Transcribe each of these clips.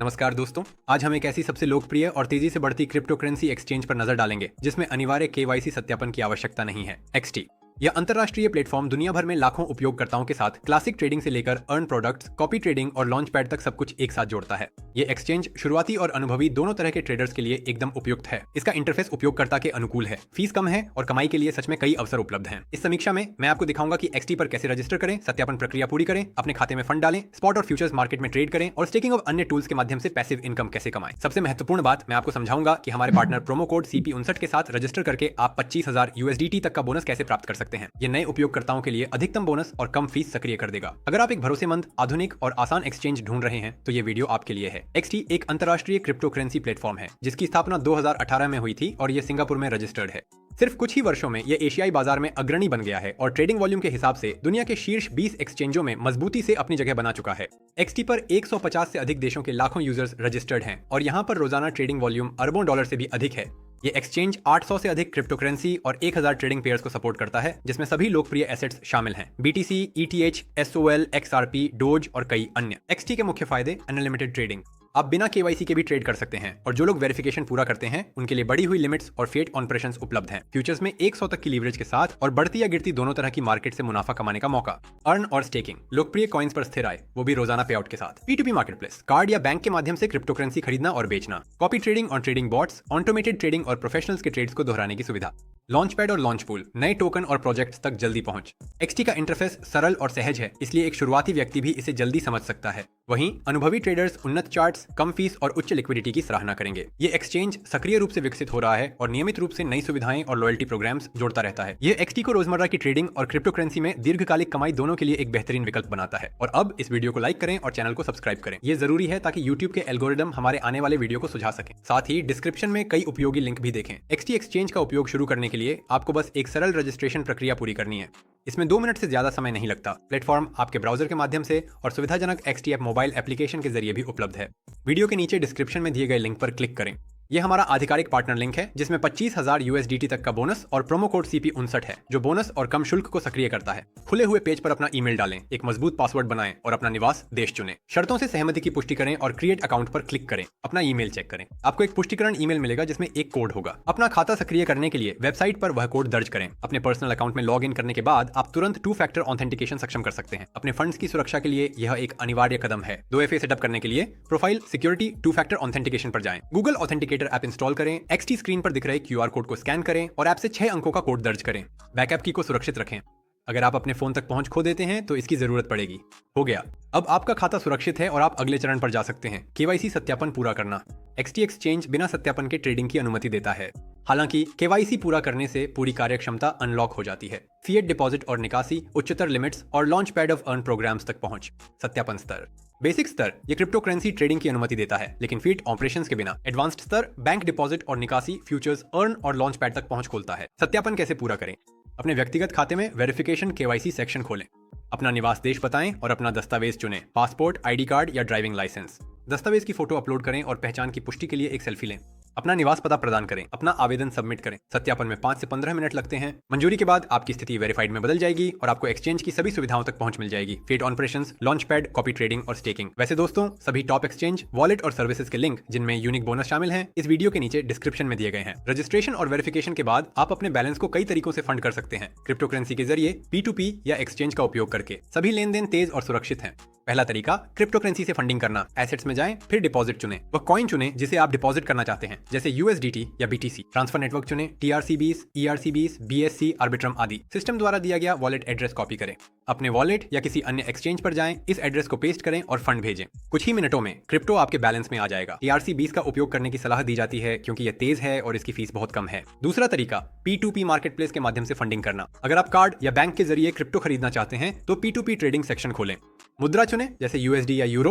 नमस्कार दोस्तों, आज हम एक ऐसी सबसे लोकप्रिय और तेजी से बढ़ती क्रिप्टो करेंसी एक्सचेंज पर नजर डालेंगे जिसमें अनिवार्य केवाईसी सत्यापन की आवश्यकता नहीं है। एक्सटी यह अंतर्राष्ट्रीय प्लेटफॉर्म दुनिया भर में लाखों उपयोगकर्ताओं के साथ क्लासिक ट्रेडिंग से लेकर अर्न प्रोडक्ट्स, कॉपी ट्रेडिंग और लॉन्च पैड तक सब कुछ एक साथ जोड़ता है। ये एक्सचेंज शुरुआती और अनुभवी दोनों तरह के ट्रेडर्स के लिए एकदम उपयुक्त है। इसका इंटरफेस उपयोगकर्ता के अनुकूल है, फीस कम है और कमाई के लिए सच में कई अवसर उपलब्ध हैं। इस समीक्षा में मैं आपको दिखाऊंगा कि एक्सटी पर कैसे रजिस्टर करें, सत्यापन प्रक्रिया पूरी करें, अपने खाते में फंड डालें, स्पॉट और फ्यूचर्स मार्केट में ट्रेड करें और स्टेकिंग और अन्य टूल्स के माध्यम से पैसिव इनकम कैसे कमाएं। सबसे महत्वपूर्ण बात मैं आपको समझाऊंगा कि हमारे पार्टनर प्रोमो कोड CP59 के साथ रजिस्टर करके आप 25,000 USDT तक का बोनस कैसे प्राप्त कर सकते हैं। ये नए उपयोगकर्ताओं के लिए अधिकतम बोनस और कम फीस सक्रिय कर देगा। अगर आप एक भरोसेमंद, आधुनिक और आसान एक्सचेंज ढूंढ रहे हैं तो ये वीडियो आपके लिए है। एक्सटी एक अंतर्राष्ट्रीय क्रिप्टो करेंसी प्लेटफॉर्म है जिसकी स्थापना 2018 में हुई थी और ये सिंगापुर में रजिस्टर्ड है। सिर्फ कुछ ही वर्षों में यह एशियाई बाजार में अग्रणी बन गया है और ट्रेडिंग वॉल्यूम के हिसाब से दुनिया के शीर्ष 20 एक्सचेंजों में मजबूती से अपनी जगह बना चुका है। एक्सटी पर 150 से अधिक देशों के लाखों यूजर्स रजिस्टर्ड हैं और यहाँ पर रोजाना ट्रेडिंग वॉल्यूम अरबों डॉलर से भी अधिक है। ये एक्सचेंज 800 से अधिक क्रिप्टो करेंसी और 1000 ट्रेडिंग पेयर्स को सपोर्ट करता है जिसमें सभी लोकप्रिय एसेट्स शामिल हैं, BTC, ETH, SOL, XRP, dose और कई अन्य। एक्सटी के मुख्य फायदे: अनलिमिटेड ट्रेडिंग, आप बिना केवाईसी के भी ट्रेड कर सकते हैं और जो लोग वेरिफिकेशन पूरा करते हैं उनके लिए बढ़ी हुई लिमिट्स और फेट ऑपरेशंस उपलब्ध हैं। फ्यूचर्स में 100 तक की लीवरेज के साथ और बढ़ती या गिरती दोनों तरह की मार्केट से मुनाफा कमाने का मौका। अर्न और स्टेकिंग, लोकप्रिय कॉइन्स पर स्थिर आय, वो भी रोजाना पे आउट के साथ। P2P मार्केटप्लेस, कार्ड या बैंक के माध्यम से क्रिप्टो करेंसी खरीदना और बेचना। कॉपी ट्रेडिंग और ट्रेडिंग बॉट्स, ऑटोमेटेड ट्रेडिंग और प्रोफेशनल्स के ट्रेड्स को दोहराने की सुविधा। लॉन्च पैड और लॉन्च पूल, नए टोकन और प्रोजेक्ट्स तक जल्दी पहुंच। एक्सटी का इंटरफेस सरल और सहज है, इसलिए एक शुरुआती व्यक्ति भी इसे जल्दी समझ सकता है। वहीं अनुभवी ट्रेडर्स उन्नत चार्ट्स, कम फीस और उच्च लिक्विडिटी की सराहना करेंगे। ये एक्सचेंज सक्रिय रूप से विकसित हो रहा है और नियमित रूप से नई सुविधाएं और लॉयल्टी प्रोग्राम्स जोड़ता रहता है। ये एक्सटी को रोजमर्रा की ट्रेडिंग और क्रिप्टो करेंसी में दीर्घकालिक कमाई दोनों के लिए एक बेहतरीन विकल्प बनाता है। और अब इस वीडियो को लाइक करें और चैनल को सब्सक्राइब करें, ये जरूरी है ताकि यूट्यूब के एल्गोरिदम हमारे आने वाले वीडियो को सुझा सके। साथ ही डिस्क्रिप्शन में कई उपयोगी लिंक भी देखें। एक्सटी एक्सचेंज का उपयोग शुरू करने के लिए आपको बस एक सरल रजिस्ट्रेशन प्रक्रिया पूरी करनी है। इसमें 2 मिनट से ज्यादा समय नहीं लगता। प्लेटफॉर्म आपके ब्राउजर के माध्यम से और सुविधाजनक एक्सटी ऐप मोबाइल एप्लीकेशन के जरिए भी उपलब्ध है। वीडियो के नीचे डिस्क्रिप्शन में दिए गए लिंक पर क्लिक करें। यह हमारा आधिकारिक पार्टनर लिंक है जिसमें 25,000 USDT तक का बोनस और प्रोमो कोड CP59 है जो बोनस और कम शुल्क को सक्रिय करता है। खुले हुए पेज पर अपना ईमेल डालें, एक मजबूत पासवर्ड बनाएं और अपना निवास देश चुनें। शर्तों से सहमति की पुष्टि करें और क्रिएट अकाउंट पर क्लिक करें। अपना ईमेल चेक करें, आपको एक पुष्टिकरण ईमेल मिलेगा जिसमें एक कोड होगा। अपना खाता सक्रिय करने के लिए वेबसाइट पर वह कोड दर्ज करें। अपने पर्सनल अकाउंट में लॉग इन करने के बाद आप तुरंत 2 फैक्टर ऑथेंटिकेशन सक्षम कर सकते हैं। अपने फंड्स की सुरक्षा के लिए यह एक अनिवार्य कदम है। 2FA सेटअप करने के लिए प्रोफाइल, सिक्योरिटी, 2 फैक्टर ऑथेंटिकेशन पर जाएं। गूगल ऑथेंटिकेटर ऐप इंस्टॉल करें। एक्सटी स्क्रीन पर दिख रहे QR कोड को स्कैन करें और ऐप से 6 अंकों का कोड दर्ज करें। बैकअप की को सुरक्षित रखें, अगर आप अपने फोन तक पहुंच खो देते हैं तो इसकी जरूरत पड़ेगी। हो गया, अब आपका खाता सुरक्षित है और आप अगले चरण पर जा सकते हैं, केवाईसी सत्यापन पूरा करना। एक्सटी एक्सचेंज बिना सत्यापन के ट्रेडिंग की अनुमति देता है। हालांकि केवाईसी पूरा करने से पूरी कार्यक्षमता अनलॉक हो जाती है। फिएट डिपॉजिट और निकासी, उच्चतर लिमिट्स और launch pad of earn programs तक पहुंच। सत्यापन स्तर, बेसिक स्तर ये क्रिप्टो करेंसी ट्रेडिंग की अनुमति देता है लेकिन फीट ऑपरेशंस के बिना। एडवांस्ड स्तर बैंक डिपॉजिट और निकासी, फ्यूचर्स, अर्न और लॉन्च पैड तक पहुंच खोलता है। सत्यापन कैसे पूरा करें? अपने व्यक्तिगत खाते में वेरिफिकेशन केवाईसी सेक्शन खोलें। अपना निवास देश बताएं और अपना दस्तावेज चुनें, पासपोर्ट, ID कार्ड या ड्राइविंग लाइसेंस। दस्तावेज की फोटो अपलोड करें और पहचान की पुष्टि के लिए एक सेल्फी लें। अपना निवास पता प्रदान करें। अपना आवेदन सबमिट करें। सत्यापन में 5 से 15 मिनट लगते हैं। मंजूरी के बाद आपकी स्थिति वेरीफाइड में बदल जाएगी और आपको एक्सचेंज की सभी सुविधाओं तक पहुंच मिल जाएगी। Fiat operations, launch pad, copy trading और स्टेकिंग। वैसे दोस्तों, सभी टॉप एक्सचेंज, वॉलेट और सर्विसेज के लिंक जिनमें यूनिक बोनस शामिल हैं इस वीडियो के नीचे डिस्क्रिप्शन में दिए गए हैं। रजिस्ट्रेशन और वेरिफिकेशन के बाद आप अपने बैलेंस को कई तरीकों से फंड कर सकते हैं क्रिप्टो करेंसी के जरिए, P2P या एक्सचेंज का उपयोग करके। सभी लेन देन तेज और सुरक्षित हैं। पहला तरीका, क्रिप्टो करेंसी से फंडिंग करना। एसेट्स में जाएं, फिर डिपॉजिट चुनें। वह कॉइन चुनें जिसे आप डिपॉजिट करना चाहते हैं, जैसे USDT या BTC। ट्रांसफर नेटवर्क चुनें, TRC20, ERC20, BSC, आर्बिट्रम आदि। सिस्टम द्वारा दिया गया वॉलेट एड्रेस कॉपी करें। अपने वॉलेट या किसी अन्य एक्सचेंज पर जाएं, इस एड्रेस को पेस्ट करें और फंड भेजें। कुछ ही मिनटों में क्रिप्टो आपके बैलेंस में आ जाएगा। TRC20 का उपयोग करने की सलाह दी जाती है क्योंकि यह तेज है और इसकी फीस बहुत कम है। दूसरा तरीका, P2P मार्केटप्लेस के माध्यम से फंडिंग करना। अगर आप कार्ड या बैंक के जरिए क्रिप्टो खरीदना चाहते हैं तो P2P ट्रेडिंग सेक्शन खोलें। मुद्रा चुनें, जैसे USD या यूरो।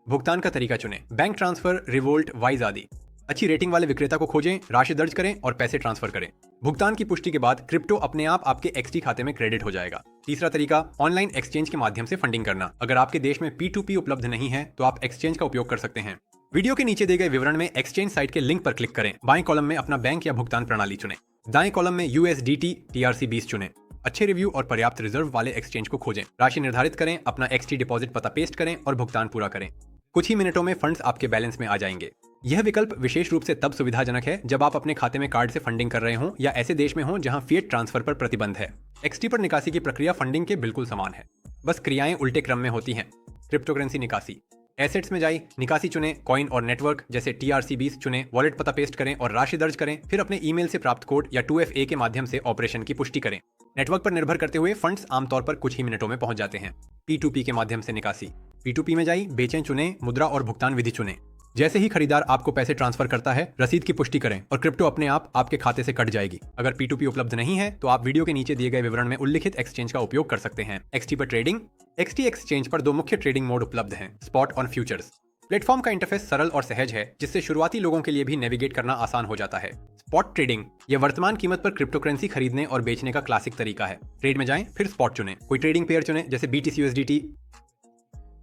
भुगतान का तरीका चुनें, बैंक ट्रांसफर, रिवोल्ट, वाइज आदि। अच्छी रेटिंग वाले विक्रेता को खोजें, राशि दर्ज करें और पैसे ट्रांसफर करें। भुगतान की पुष्टि के बाद क्रिप्टो अपने आप आपके एक्सटी खाते में क्रेडिट हो जाएगा। तीसरा तरीका, ऑनलाइन एक्सचेंज के माध्यम से फंडिंग करना। अगर आपके देश में P2P उपलब्ध नहीं है तो आप एक्सचेंज का उपयोग कर सकते हैं। वीडियो के नीचे दिए गए विवरण में एक्सचेंज साइट के लिंक पर क्लिक करें। बाएं कॉलम में अपना बैंक या भुगतान प्रणाली चुनें। दाएं कॉलम में USDT TRC20 चुनें। अच्छे रिव्यू और पर्याप्त रिजर्व वाले एक्सचेंज को खोजें। राशि निर्धारित करें, अपना XT डिपॉजिट पता पेस्ट करें और भुगतान पूरा करें। कुछ ही मिनटों में फंड्स आपके बैलेंस में आ जाएंगे। यह विकल्प विशेष रूप से तब सुविधाजनक है जब आप अपने खाते में कार्ड से फंडिंग कर रहे हों या ऐसे देश में हों जहां फिएट ट्रांसफर पर प्रतिबंध है। XT पर निकासी की प्रक्रिया फंडिंग के बिल्कुल समान है, बस क्रियाएं उल्टे क्रम में होती हैं। क्रिप्टोकरेंसी निकासी। एसेट्स में जाइए, निकासी चुनें, कॉइन और नेटवर्क जैसे TRC20 चुनें, वॉलेट पता पेस्ट करें और राशि दर्ज करें, फिर अपने ईमेल से प्राप्त कोड या 2FA के माध्यम से ऑपरेशन की पुष्टि करें। नेटवर्क पर निर्भर करते हुए फंड्स आमतौर पर कुछ ही मिनटों में पहुंच जाते हैं। P2P के माध्यम से निकासी। P2P में जाइए, बेचें चुनें, मुद्रा और भुगतान विधि चुनें। जैसे ही खरीदार आपको पैसे ट्रांसफर करता है, रसीद की पुष्टि करें और क्रिप्टो अपने आप आपके खाते से कट जाएगी। अगर P2P उपलब्ध नहीं है तो आप वीडियो के नीचे दिए गए विवरण में उल्लिखित एक्सचेंज का उपयोग कर सकते हैं। XT पर ट्रेडिंग। XT एक्सचेंज पर दो मुख्य ट्रेडिंग मोड उपलब्ध हैं, स्पॉट और फ्यूचर्स। प्लेटफॉर्म का इंटरफेस सरल और सहज है, जिससे शुरुआती लोगों के लिए भी नेविगेट करना आसान हो जाता है। स्पॉट ट्रेडिंग यह वर्तमान कीमत पर क्रिप्टोकरेंसी खरीदने और बेचने का क्लासिक तरीका है। ट्रेड में जाएं, फिर स्पॉट चुनें, कोई ट्रेडिंग पेयर चुनें जैसे BTC USDT।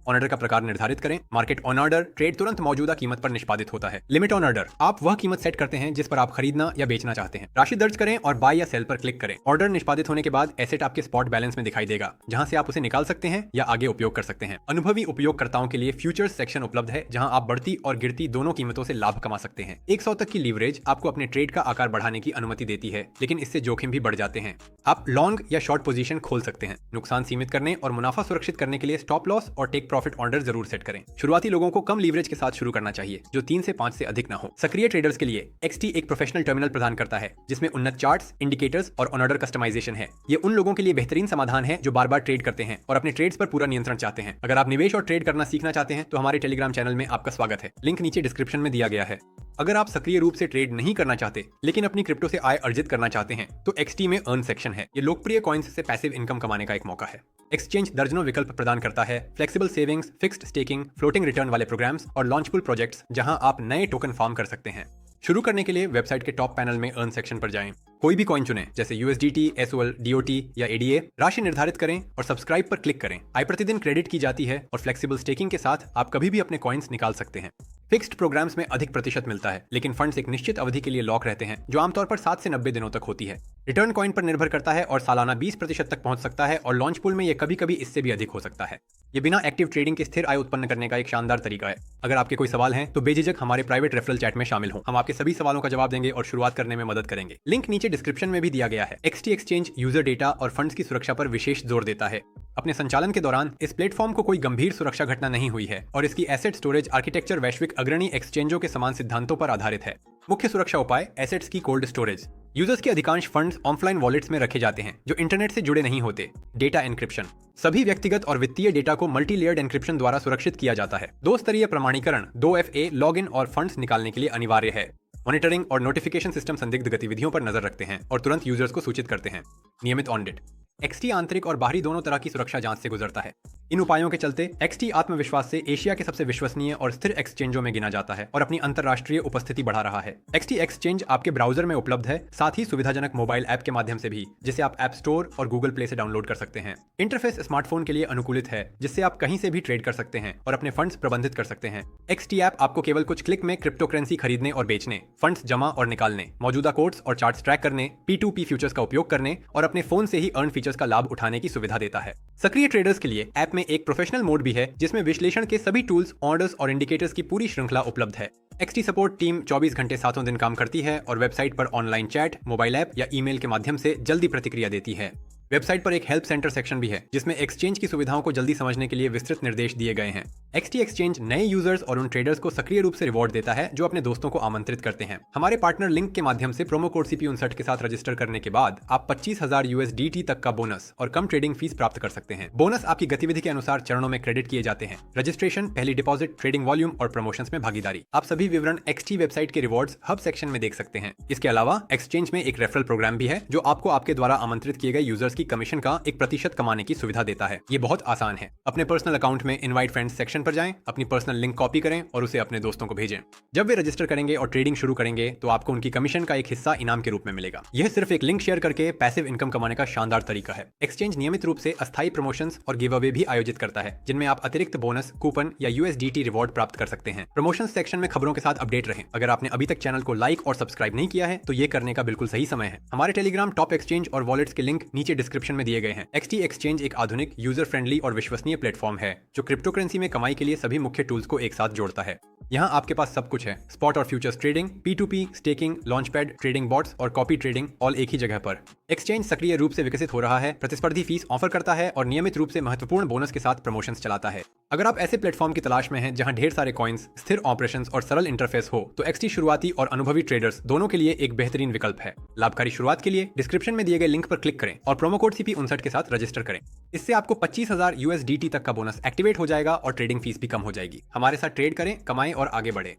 ऑन ऑर्डर का प्रकार निर्धारित करें। मार्केट ऑन ऑर्डर, ट्रेड तुरंत मौजूदा कीमत पर निष्पादित होता है। लिमिट ऑन ऑर्डर, आप वह कीमत सेट करते हैं जिस पर आप खरीदना या बेचना चाहते हैं। राशि दर्ज करें और बाय या सेल पर क्लिक करें। ऑर्डर निष्पादित होने के बाद एसेट आपके स्पॉट बैलेंस में दिखाई देगा, जहां से आप उसे निकाल सकते हैं या आगे उपयोग कर सकते हैं। अनुभवी उपयोगकर्ताओं के लिए फ्यूचर्स सेक्शन उपलब्ध है, जहां आप बढ़ती और गिरती दोनों कीमतों से लाभ कमा सकते हैं। 100 तक की लीवरेज आपको अपने ट्रेड का आकार बढ़ाने की अनुमति देती है, लेकिन इससे जोखिम भी बढ़ जाते हैं। आप लॉन्ग या शॉर्ट पोजीशन खोल सकते हैं। नुकसान सीमित करने और मुनाफा सुरक्षित करने के लिए स्टॉप लॉस और टेक प्रॉफिट ऑर्डर जरूर सेट करें। शुरुआती लोगों को कम लीवरेज के साथ शुरू करना चाहिए, जो 3 से 5 से अधिक ना हो। सक्रिय ट्रेडर्स के लिए XT एक प्रोफेशनल टर्मिनल प्रदान करता है, जिसमें उन्नत चार्ट्स, इंडिकेटर्स और ऑन ऑर्डर कस्टमाइजेशन है। ये उन लोगों के लिए बेहतरीन समाधान है जो बार-बार ट्रेड करते हैं और अपने ट्रेड्स पर पूरा नियंत्रण चाहते हैं। अगर आप निवेश और ट्रेड करना सीखना चाहते हैं तो हमारे टेलीग्राम चैनल में आपका स्वागत है। लिंक नीचे डिस्क्रिप्शन में दिया गया है। अगर आप सक्रिय रूप से ट्रेड नहीं करना चाहते लेकिन अपनी क्रिप्टो से आय अर्जित करना चाहते हैं तो XT में अर्न सेक्शन है। ये लोकप्रिय कॉइन्स से पैसिव इनकम कमाने का एक मौका है। एक्सचेंज दर्जनों विकल्प प्रदान करता है, flexible savings, fixed staking, floating return वाले प्रोग्राम्स और लॉन्चफुल प्रोजेक्ट्स, जहां आप नए टोकन फार्म कर सकते हैं। शुरू करने के लिए वेबसाइट के टॉप पैनल में अर्न सेक्शन पर जाएं। कोई भी कॉइन चुनें जैसे USDT, SOL, DOT या ADA। राशि निर्धारित करें और सब्सक्राइब पर क्लिक करें। आय प्रतिदिन क्रेडिट की जाती है और फ्लेक्सिबल स्टेकिंग के साथ आप कभी भी अपने कॉइन्स निकाल सकते हैं। फिक्स्ड प्रोग्राम्स में अधिक प्रतिशत मिलता है, लेकिन फंड्स एक निश्चित अवधि के लिए लॉक रहते हैं, जो आमतौर पर 7 से 90 दिनों तक होती है। रिटर्न कॉइन पर निर्भर करता है और सालाना 20% तक पहुंच सकता है और लॉन्च पूल में यह कभी-कभी इससे भी अधिक हो सकता है। ये बिना एक्टिव ट्रेडिंग के स्थिर आय उत्पन्न करने का एक शानदार तरीका है। अगर आपके कोई सवाल हैं तो बेझिझक हमारे प्राइवेट रेफरल चैट में शामिल हों। हम आपके सभी सवालों का जवाब देंगे और शुरुआत करने में मदद करेंगे। लिंक नीचे डिस्क्रिप्शन में भी दिया गया है। XT एक्सचेंज यूजर डेटा और फंड्स की सुरक्षा पर विशेष जोर देता है। अपने संचालन के दौरान इस प्लेटफॉर्म को कोई गंभीर सुरक्षा घटना नहीं हुई है और इसकी एसेट स्टोरेज आर्किटेक्चर वैश्विक अग्रणी एक्सचेंजों के समान सिद्धांतों पर आधारित है। मुख्य सुरक्षा उपाय, एसेट्स की कोल्ड स्टोरेज। यूजर्स के अधिकांश फंड्स ऑफलाइन वॉलेट्स में रखे जाते हैं जो इंटरनेट से जुड़े नहीं होते। डेटा एन्क्रिप्शन, सभी व्यक्तिगत और वित्तीय डेटा को मल्टी लेयर्ड एन्क्रिप्शन द्वारा सुरक्षित किया जाता है। 2 स्तरीय प्रमाणीकरण 2FA लॉगिन और फंड्स निकालने के लिए अनिवार्य है। मॉनिटरिंग और नोटिफिकेशन सिस्टम संदिग्ध गतिविधियों पर नजर रखते हैं और तुरंत यूजर्स को सूचित करते हैं। नियमित ऑडिट। XT आंतरिक और बाहरी दोनों तरह की सुरक्षा जांच से गुजरता है। इन उपायों के चलते XT आत्मविश्वास से एशिया के सबसे विश्वसनीय और स्थिर एक्सचेंजों में गिना जाता है और अपनी अंतर्राष्ट्रीय उपस्थिति बढ़ा रहा है। XT एक्सचेंज आपके ब्राउजर में उपलब्ध है, साथ ही सुविधाजनक मोबाइल ऐप के माध्यम से भी, जिसे आप ऐप स्टोर और गूगल प्ले से डाउनलोड कर सकते हैं। इंटरफेस स्मार्टफोन के लिए अनुकूलित है, जिससे आप कहीं से भी ट्रेड कर सकते हैं और अपने फंड्स प्रबंधित कर सकते हैं। XT ऐप आपको केवल कुछ क्लिक में क्रिप्टोकरेंसी खरीदने और बेचने, फंड्स जमा और निकालने, मौजूदा कोड्स और चार्ट्स ट्रैक करने, P2P फ्यूचर्स का उपयोग करने और अपने फोन से ही अर्न फीचर्स का लाभ उठाने की सुविधा देता है। सक्रिय ट्रेडर्स के लिए ऐप में एक प्रोफेशनल मोड भी है, जिसमें विश्लेषण के सभी टूल्स, ऑर्डर्स और इंडिकेटर्स की पूरी श्रृंखला उपलब्ध है। XT सपोर्ट टीम 24 घंटे 7 दिन काम करती है और वेबसाइट पर ऑनलाइन चैट, मोबाइल ऐप या ईमेल के माध्यम से जल्दी प्रतिक्रिया देती है। वेबसाइट पर एक हेल्प सेंटर सेक्शन भी है, जिसमें एक्सचेंज की सुविधाओं को जल्दी समझने के लिए विस्तृत निर्देश दिए गए हैं। XT एक्सचेंज नए यूजर्स और उन ट्रेडर्स को सक्रिय रूप से रिवॉर्ड देता है जो अपने दोस्तों को आमंत्रित करते हैं। हमारे पार्टनर लिंक के माध्यम से प्रोमो कोड CP59 के साथ रजिस्टर करने के बाद आप 25,000 USDT तक का बोनस और कम ट्रेडिंग फीस प्राप्त कर सकते हैं। बोनस आपकी गतिविधि के अनुसार चरणों में क्रेडिट किए जाते हैं। रजिस्ट्रेशन, पहली डिपॉजिट, ट्रेडिंग वॉल्यूम और प्रमोशंस में भागीदारी। आप सभी विवरण XT वेबसाइट के रिवॉर्ड्स हब सेक्शन में देख सकते हैं। इसके अलावा एक्सचेंज में एक रेफरल प्रोग्राम भी है, जो आपको आपके द्वारा आमंत्रित किए गए यूजर्स की कमीशन का 1% कमाने की सुविधा देता है। ये बहुत आसान है। अपने पर्सनल अकाउंट में इनवाइट फ्रेंड्स सेक्शन पर जाएं, अपनी पर्सनल लिंक कॉपी करें और उसे अपने दोस्तों को भेजें। जब वे रजिस्टर करेंगे और ट्रेडिंग शुरू करेंगे तो आपको उनकी कमीशन का एक हिस्सा इनाम के रूप में मिलेगा। यह सिर्फ एक लिंक शेयर करके पैसिव इनकम कमाने का शानदार तरीका है। एक्सचेंज नियमित रूप से अस्थायी प्रमोशंस और गिव अवे भी आयोजित करता है, जिनमें आप अतिरिक्त बोनस, कूपन या USDT रिवॉर्ड प्राप्त कर सकते हैं। प्रमोशन सेक्शन में खबरों के साथ अपडेट रहें। अगर आपने अभी तक चैनल को लाइक और सब्सक्राइब नहीं किया है तो ये करने का बिल्कुल सही समय है। हमारे टेलीग्राम, टॉप एक्सचेंज और वॉलेट्स के लिंक नीचे डिस्क्रिप्शन डिस्क्रिप्शन में दिए गए हैं। XT एक्सचेंज एक आधुनिक, यूजर फ्रेंडली और विश्वसनीय प्लेटफॉर्म है जो क्रिप्टो करेंसी में कमाई के लिए सभी मुख्य टूल्स को एक साथ जोड़ता है। यहाँ आपके पास सब कुछ है, स्पॉट और futures trading, P2P, staking, launchpad, trading bots और कॉपी ट्रेडिंग, ऑल एक ही जगह पर। एक्सचेंज सक्रिय रूप से विकसित हो रहा है, प्रतिस्पर्धी फीस ऑफर करता है और नियमित रूप से महत्वपूर्ण बोनस के साथ प्रमोशंस चलाता है। अगर आप ऐसे प्लेटफॉर्म की तलाश में हैं जहां ढेर सारे कॉइन्स, स्थिर ऑपरेशंस और सरल इंटरफेस हो, तो XT शुरुआती और अनुभवी ट्रेडर्स दोनों के लिए एक बेहतरीन विकल्प है। लाभकारी शुरुआत के लिए डिस्क्रिप्शन में दिए गए लिंक पर क्लिक करें और प्रोमो कोड CP59 के साथ रजिस्टर करें। इससे आपको 25,000 USDT तक का बोनस एक्टिवेट हो जाएगा और ट्रेडिंग फीस भी कम हो जाएगी। हमारे साथ ट्रेड करें, कमाएं और आगे बढ़े।